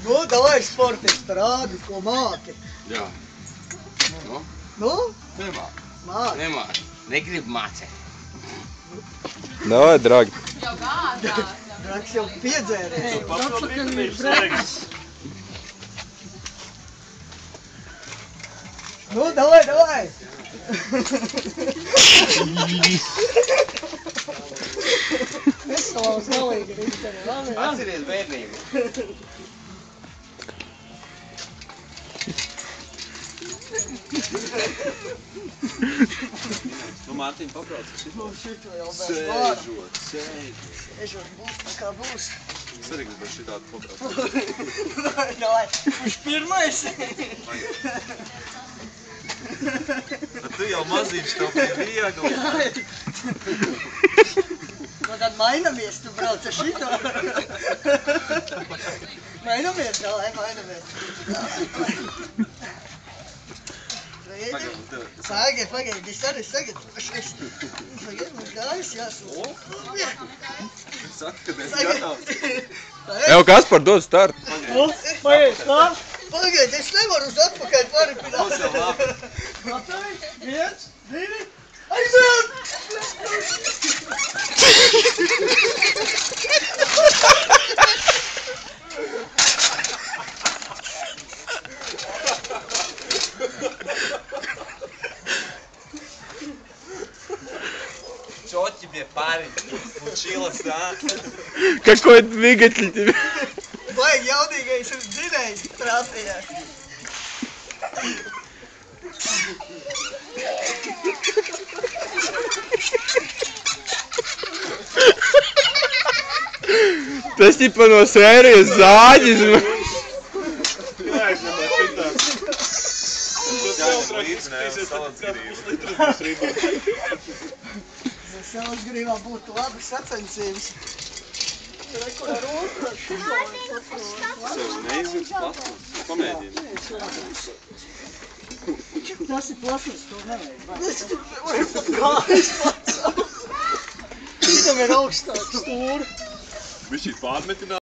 Nu, davai sportists, parādi, ko māki. Jā. Nu? Nemāk. Māki. Nemāk. Negribu mācēt. Davai, dragi. Jau gādā. Draks jau piedzēries. Atpakaļ ir breks. Nu, davai, davai. Nesalauz galīgi ar izdevi, labi, jā? Atceries bērnību. Nu, Mārtiņ, pabrauc. Nu, šito jau bez vāra. Sēžot. Sēžot būs tā kā būs. Es arī gribu šitādu pabrauc. Davai, kurš pirmais? Tu jau mazīši, tev bija viegli. Nu, tad mainamies, tu brauc ar šito. Mainamies, davai, mainamies. Pagaid, es arī sagatavošos. Pagaid, man kājas jāsūs. Saka, kad esi gatavs. Evo, Kaspar, dod startu. Pagaid, stāv. Pagaid, es nevaru uz atpakaļ paripināt. Tas jau labi. Gatavi? 1, 2, aizvien! Что тебе, парень, случилось, а? Какой двигатель тебе? Vajag jaudīgais uz dzinējs trāpījās. Tas tipa no sērijas zāģis. Savas gribā būtu labi sacensības. Rekur ar otru, ar šito vai saprotu. Sev neizvirz plasmas, komēdija. Tas ir plasmas, to nevajag. Es tur nevaru pat kājas pats. Šitam ir augstāk stūri. Viņš ir pārmetināt.